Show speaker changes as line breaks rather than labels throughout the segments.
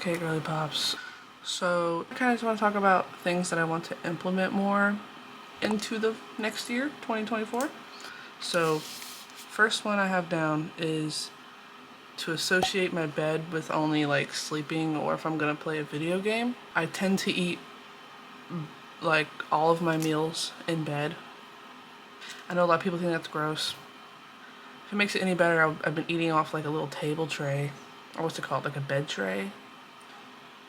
Okay, girly pops. So I kind of just want to talk about things that I want to implement more into the next year, 2024. So first one I have down is to associate my bed with only like sleeping or if I'm gonna play a video game. I tend to eat like all of my meals in bed. I know a lot of people think that's gross. If it makes it any better, I've been eating off like a little table tray, or what's it called, like a bed tray?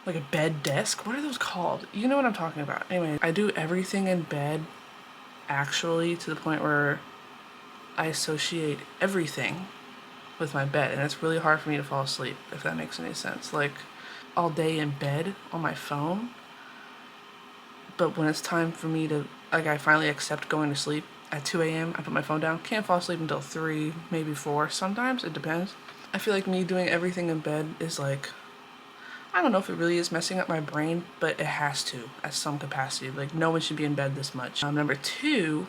Like a bed desk? What are those called? You know what I'm talking about. Anyway, I do everything in bed actually to the point where I associate everything with my bed, and it's really hard for me to fall asleep, if that makes any sense. Like all day in bed on my phone, but when it's time for me to, like, I finally accept going to sleep at 2 a.m., I put my phone down, can't fall asleep until 3, maybe 4, sometimes, it depends. I feel like me doing everything in bed is like, I don't know if it really is messing up my brain, but it has to at some capacity. Like, no one should be in bed this much. Number 2,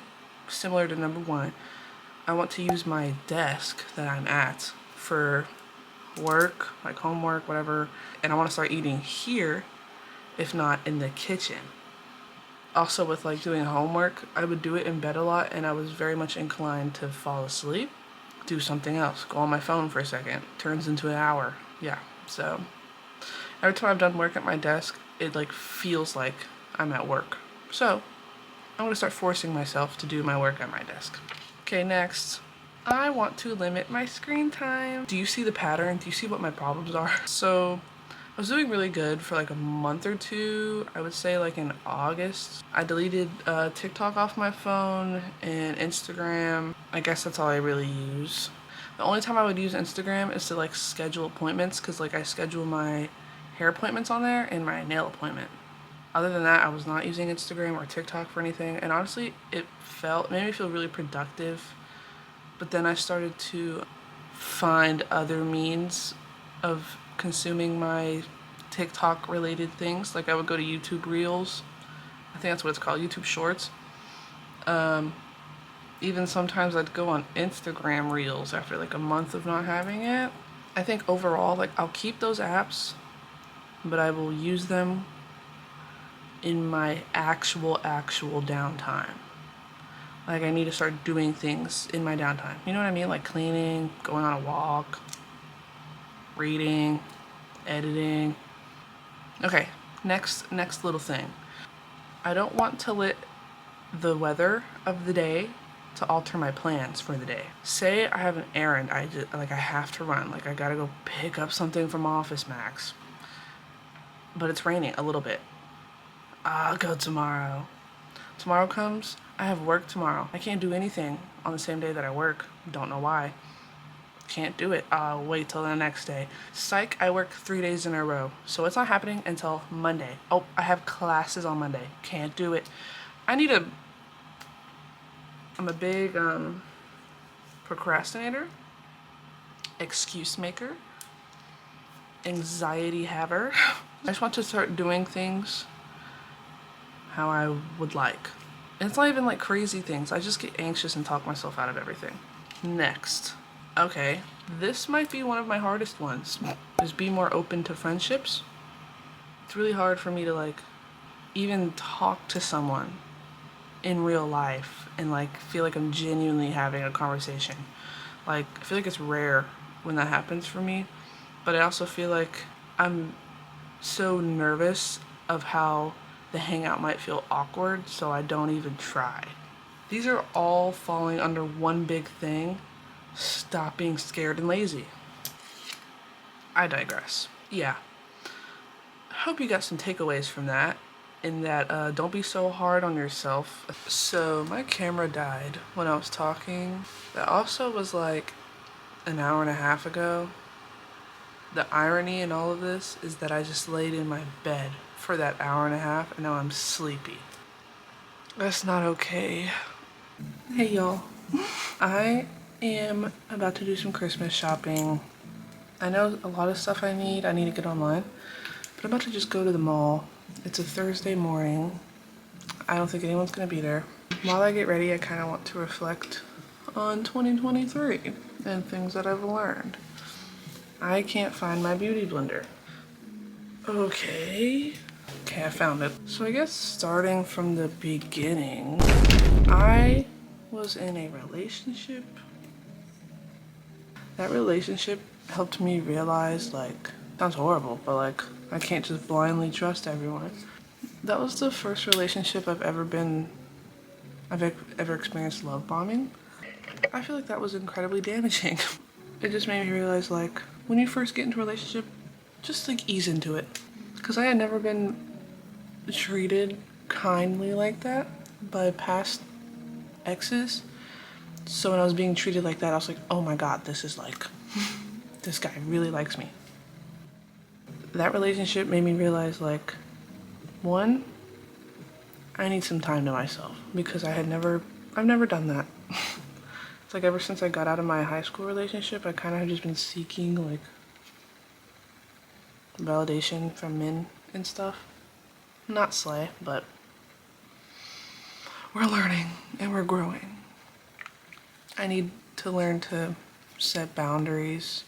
similar to number 1, I want to use my desk that I'm at for work, like homework, whatever, and I want to start eating here, if not in the kitchen. Also with like doing homework, I would do it in bed a lot, and I was very much inclined to fall asleep, do something else, go on my phone for a second, turns into an hour. Yeah, so every time I've done work at my desk, it like feels like I'm at work. So I'm gonna start forcing myself to do my work at my desk. Okay, next. I want to limit my screen time. Do you see the pattern? Do you see what my problems are? So I was doing really good for like a month or two. I would say like in August. I deleted TikTok off my phone and Instagram. I guess that's all I really use. The only time I would use Instagram is to like schedule appointments, because like I schedule my hair appointments on there and my nail appointment. Other than that, I was not using Instagram or TikTok for anything, and honestly, it made me feel really productive. But then I started to find other means of consuming my TikTok related things. Like I would go to YouTube Reels. I think that's what it's called, YouTube Shorts. Even sometimes I'd go on Instagram Reels after like a month of not having it. I think overall, like, I'll keep those apps, but I will use them in my actual downtime. Like, I need to start doing things in my downtime. You know what I mean? Like cleaning, going on a walk, reading, editing. Okay, next little thing. I don't want to let the weather of the day to alter my plans for the day. Say I have an errand I have to run. Like, I gotta go pick up something from Office Max, but it's raining a little bit. I'll go tomorrow. Tomorrow comes, I have work tomorrow. I can't do anything on the same day that I work. Don't know why. Can't do it. I'll wait till the next day. Psych, I work 3 days in a row, so it's not happening until Monday. Oh, I have classes on Monday. Can't do it. I'm a big procrastinator, excuse maker, anxiety haver. I just want to start doing things how I would like. And it's not even like crazy things. I just get anxious and talk myself out of everything. Next. Okay, this might be one of my hardest ones, is be more open to friendships. It's really hard for me to like even talk to someone in real life and like feel like I'm genuinely having a conversation. Like, I feel like it's rare when that happens for me, but I also feel like I'm so nervous of how the hangout might feel awkward, so I don't even try. These are all falling under one big thing: stop being scared and lazy. I digress. Yeah. Hope you got some takeaways from that. In that, don't be so hard on yourself. So my camera died when I was talking. That also was like an hour and a half ago. The irony in all of this is that I just laid in my bed for that hour and a half and now I'm sleepy. That's not okay. Hey y'all. I am about to do some Christmas shopping. I know a lot of stuff I need to get online, but I'm about to just go to the mall. It's a Thursday morning. I don't think anyone's gonna be there. While I get ready, I kind of want to reflect on 2023 and things that I've learned. I can't find my beauty blender. Okay, I found it. So I guess starting from the beginning, I was in a relationship. That relationship helped me realize, like, sounds horrible, but like, I can't just blindly trust everyone. That was the first relationship I've ever experienced love bombing. I feel like that was incredibly damaging. It just made me realize, like, when you first get into a relationship, just like ease into it. Because I had never been treated kindly like that by past exes. So when I was being treated like that, I was like, oh my god, this is like, this guy really likes me. That relationship made me realize, like, one, I need some time to myself because I've never done that. It's like ever since I got out of my high school relationship, I kind of have just been seeking like validation from men and stuff. Not slay, but we're learning and we're growing. I need to learn to set boundaries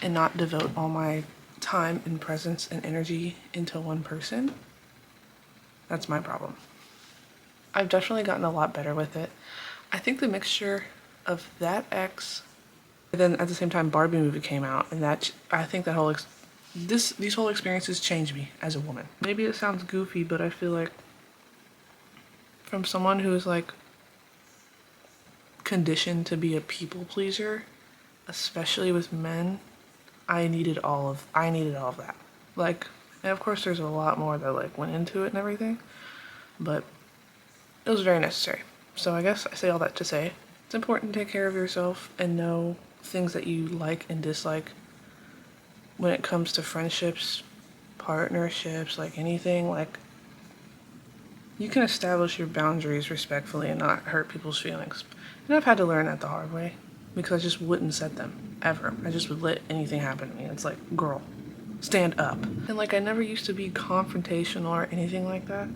and not devote all my time and presence and energy into one person. That's my problem. I've definitely gotten a lot better with it. I think the mixture of that ex, and then at the same time Barbie movie came out, and that I think that whole these whole experiences changed me as a woman. Maybe it sounds goofy, but I feel like from someone who is like conditioned to be a people pleaser, especially with men, I needed all of that. Like, and of course there's a lot more that like went into it and everything, but it was very necessary. So I guess I say all that to say it's important to take care of yourself and know things that you like and dislike when it comes to friendships, partnerships, like anything. Like, you can establish your boundaries respectfully and not hurt people's feelings. And I've had to learn that the hard way because I just wouldn't set them ever. I just would let anything happen to me. It's like, girl, stand up. And like, I never used to be confrontational or anything like that.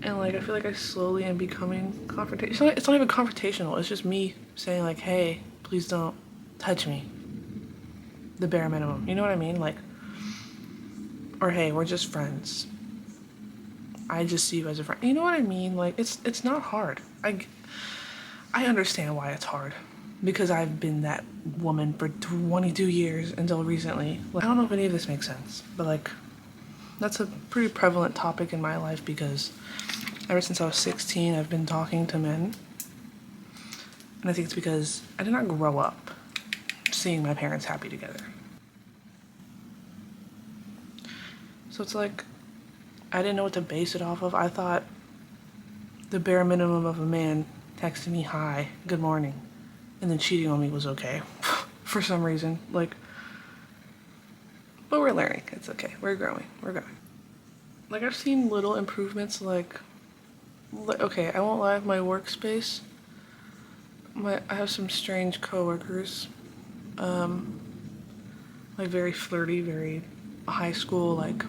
And like, I feel like I slowly am becoming confrontational. It's not even confrontational. It's just me saying like, hey, please don't touch me. The bare minimum. You know what I mean? Like, or hey, we're just friends. I just see you as a friend. You know what I mean? Like, it's not hard. I understand why it's hard. Because I've been that woman for 22 years until recently. Like, I don't know if any of this makes sense, but like, that's a pretty prevalent topic in my life because ever since I was 16, I've been talking to men. And I think it's because I did not grow up seeing my parents happy together. So it's like, I didn't know what to base it off of. I thought the bare minimum of a man texting me, hi, good morning, and then cheating on me was okay. For some reason. Like, but we're learning. It's okay. We're growing. Like, I've seen little improvements, like, okay, I won't lie, my workspace, I have some strange coworkers, like very flirty, very high school, like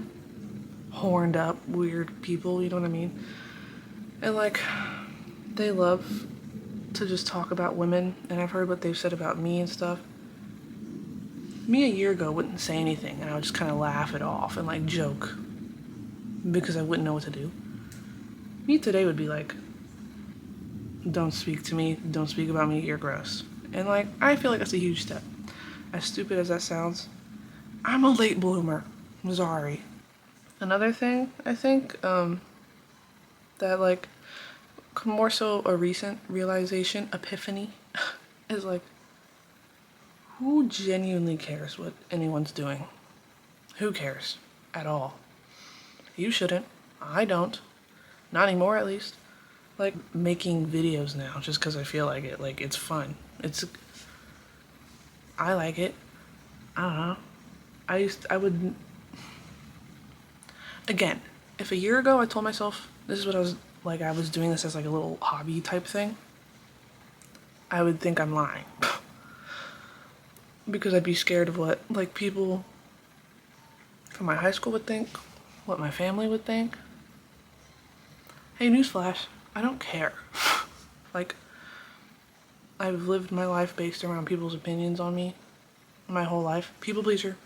horned up, weird people, you know what I mean? And like, they love to just talk about women, and I've heard what they've said about me and stuff. Me a year ago wouldn't say anything, and I would just kind of laugh it off and like joke because I wouldn't know what to do. Me today would be like, don't speak to me, don't speak about me, you're gross. And like, I feel like that's a huge step. As stupid as that sounds, I'm a late bloomer. I'm sorry. Another thing, I think, that like, more so a recent realization, epiphany, is like, who genuinely cares what anyone's doing? Who cares at all? You shouldn't. I don't. Not anymore, at least. Like, making videos now just because I feel like it. Like, it's fun. I like it. I don't know. I would, again, if a year ago I told myself this is what I was doing this as like a little hobby type thing, I would think I'm lying. Because I'd be scared of what, like, people from my high school would think, what my family would think. Hey, newsflash, I don't care. Like, I've lived my life based around people's opinions on me my whole life. People pleaser.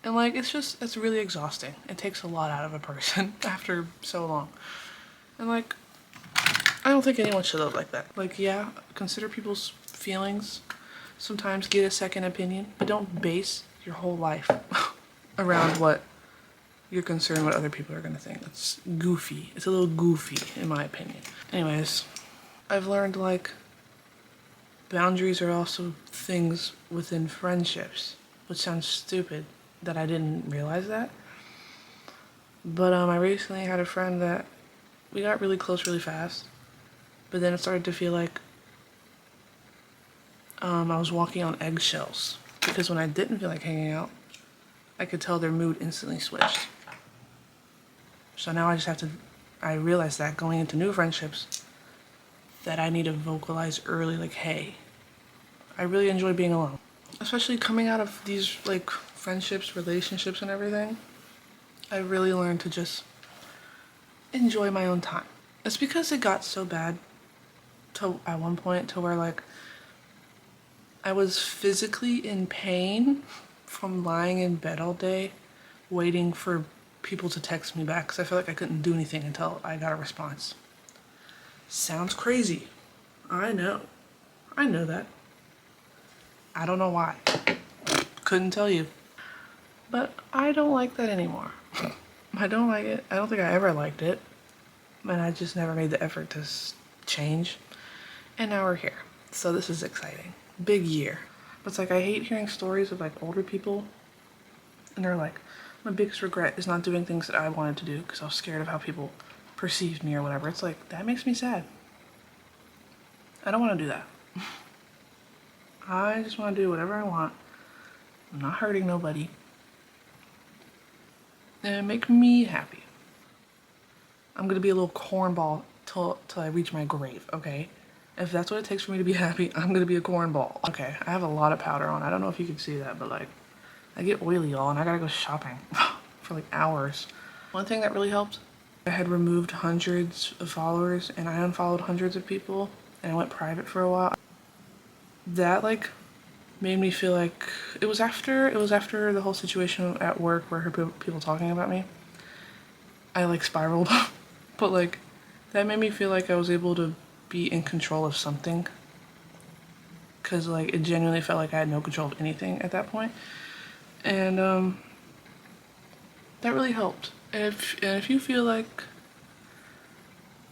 And like, it's really exhausting. It takes a lot out of a person after so long. And like, I don't think anyone should live like that. Like, yeah, consider people's feelings. Sometimes get a second opinion, but don't base your whole life around what you're concerned what other people are gonna think. It's goofy. It's a little goofy, in my opinion. Anyways, I've learned like boundaries are also things within friendships, which sounds stupid that I didn't realize that. But I recently had a friend that we got really close really fast, but then it started to feel like I was walking on eggshells because when I didn't feel like hanging out, I could tell their mood instantly switched. So now I realized that going into new friendships that I need to vocalize early, like, hey, I really enjoy being alone. Especially coming out of these like friendships, relationships and everything, I really learned to just enjoy my own time. It's because it got so bad at one point to where like I was physically in pain from lying in bed all day waiting for people to text me back because I felt like I couldn't do anything until I got a response. Sounds crazy. I know that. I don't know why. Couldn't tell you. But I don't like that anymore. I don't like it. I don't think I ever liked it. And I just never made the effort to change. And now we're here. So this is exciting. Big year. But it's like I hate hearing stories of like older people. And they're like, my biggest regret is not doing things that I wanted to do because I was scared of how people perceived me or whatever. It's like, that makes me sad. I don't want to do that. I just want to do whatever I want. I'm not hurting nobody. And make me happy. I'm gonna be a little cornball till I reach my grave, okay? If that's what it takes for me to be happy, I'm gonna be a cornball. Okay, I have a lot of powder on. I don't know if you can see that, but like, I get oily, y'all, and I gotta go shopping for like hours. One thing that really helped, I had removed hundreds of followers and I unfollowed hundreds of people and I went private for a while. That like made me feel like it was after the whole situation at work where I heard people talking about me. I like spiraled, but like that made me feel like I was able to be in control of something. Cause like it genuinely felt like I had no control of anything at that point. And that really helped. And if you feel like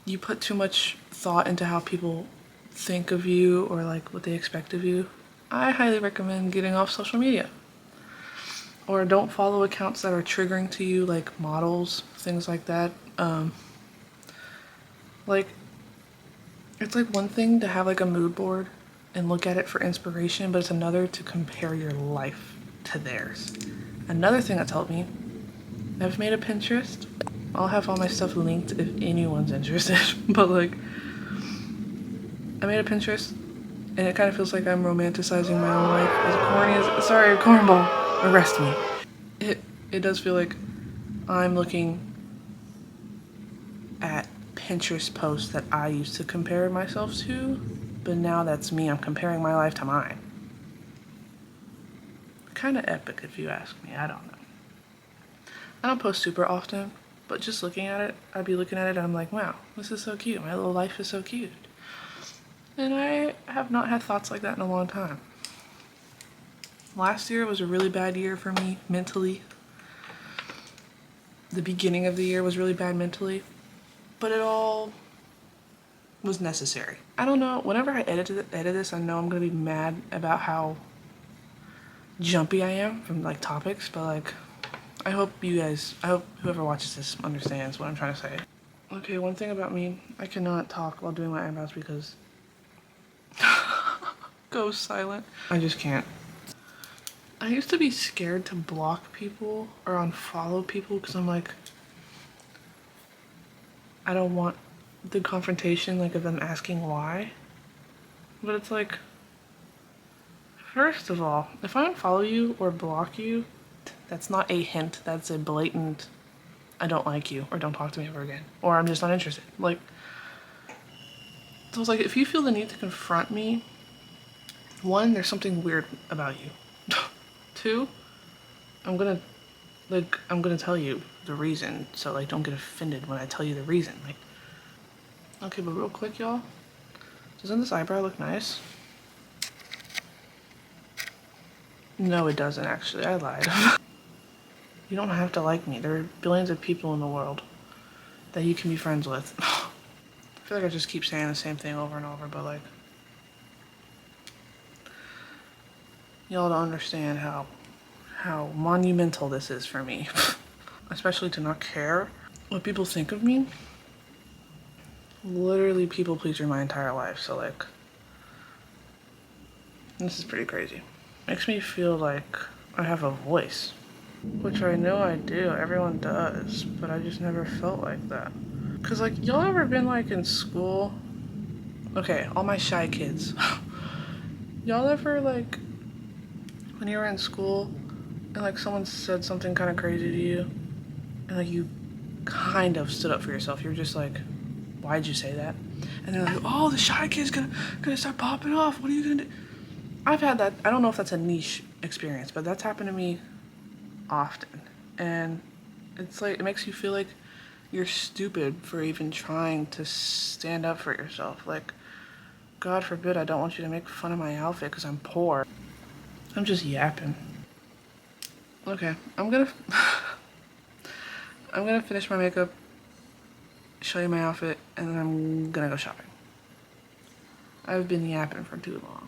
you put too much thought into how people think of you or like what they expect of you, I highly recommend getting off social media. Or don't follow accounts that are triggering to you, like models, things like that. Like, it's like one thing to have like a mood board and look at it for inspiration, but it's another to compare your life to theirs. Another thing that's helped me, I've made a Pinterest. I'll have all my stuff linked if anyone's interested, but like, I made a Pinterest and it kind of feels like I'm romanticizing my own life. As corny as, sorry, cornball, arrest me. It does feel like I'm looking at Pinterest posts that I used to compare myself to, but now that's me. I'm comparing my life to mine. Kind of epic if you ask me. I don't know. I don't post super often, but just looking at it, I'd be looking at it and I'm like, wow, this is so cute. My little life is so cute. And I have not had thoughts like that in a long time. Last year was a really bad year for me mentally. The beginning of the year was really bad mentally, but it all was necessary. I don't know, whenever I edit this, I know I'm gonna be mad about how jumpy I am from like topics, but like, I hope whoever watches this understands what I'm trying to say. Okay, one thing about me, I cannot talk while doing my eyebrows because go silent. I just can't. I used to be scared to block people or unfollow people because I'm like, I don't want the confrontation like of them asking why. But it's like, first of all, if I unfollow you or block you, that's not a hint, that's a blatant I don't like you or don't talk to me ever again or I'm just not interested. Like, so it's like if you feel the need to confront me, one, there's something weird about you. Two, I'm gonna Like, I'm gonna tell you the reason, so like don't get offended when I tell you the reason. Like, okay, but real quick, y'all, doesn't this eyebrow look nice? No, it doesn't actually. I lied. You don't have to like me. There are billions of people in the world that you can be friends with. I feel like I just keep saying the same thing over and over, but like, y'all don't understand how monumental this is for me. Especially to not care what people think of me. Literally people pleaser my entire life, so like, this is pretty crazy. Makes me feel like I have a voice, which I know I do, everyone does, but I just never felt like that. Cause like, y'all ever been like in school? Okay, all my shy kids. Y'all ever like, when you were in school and like someone said something kind of crazy to you and like you kind of stood up for yourself, you're just like, why'd you say that? And they're like, oh, the shy kid's gonna start popping off, what are you gonna do? I've had that. I don't know if that's a niche experience, but that's happened to me often. And it's like, it makes you feel like you're stupid for even trying to stand up for yourself. Like, God forbid I don't want you to make fun of my outfit because I'm poor. I'm just yapping. Okay, I'm gonna I'm gonna finish my makeup, show you my outfit, and then I'm gonna go shopping. I've been yapping for too long.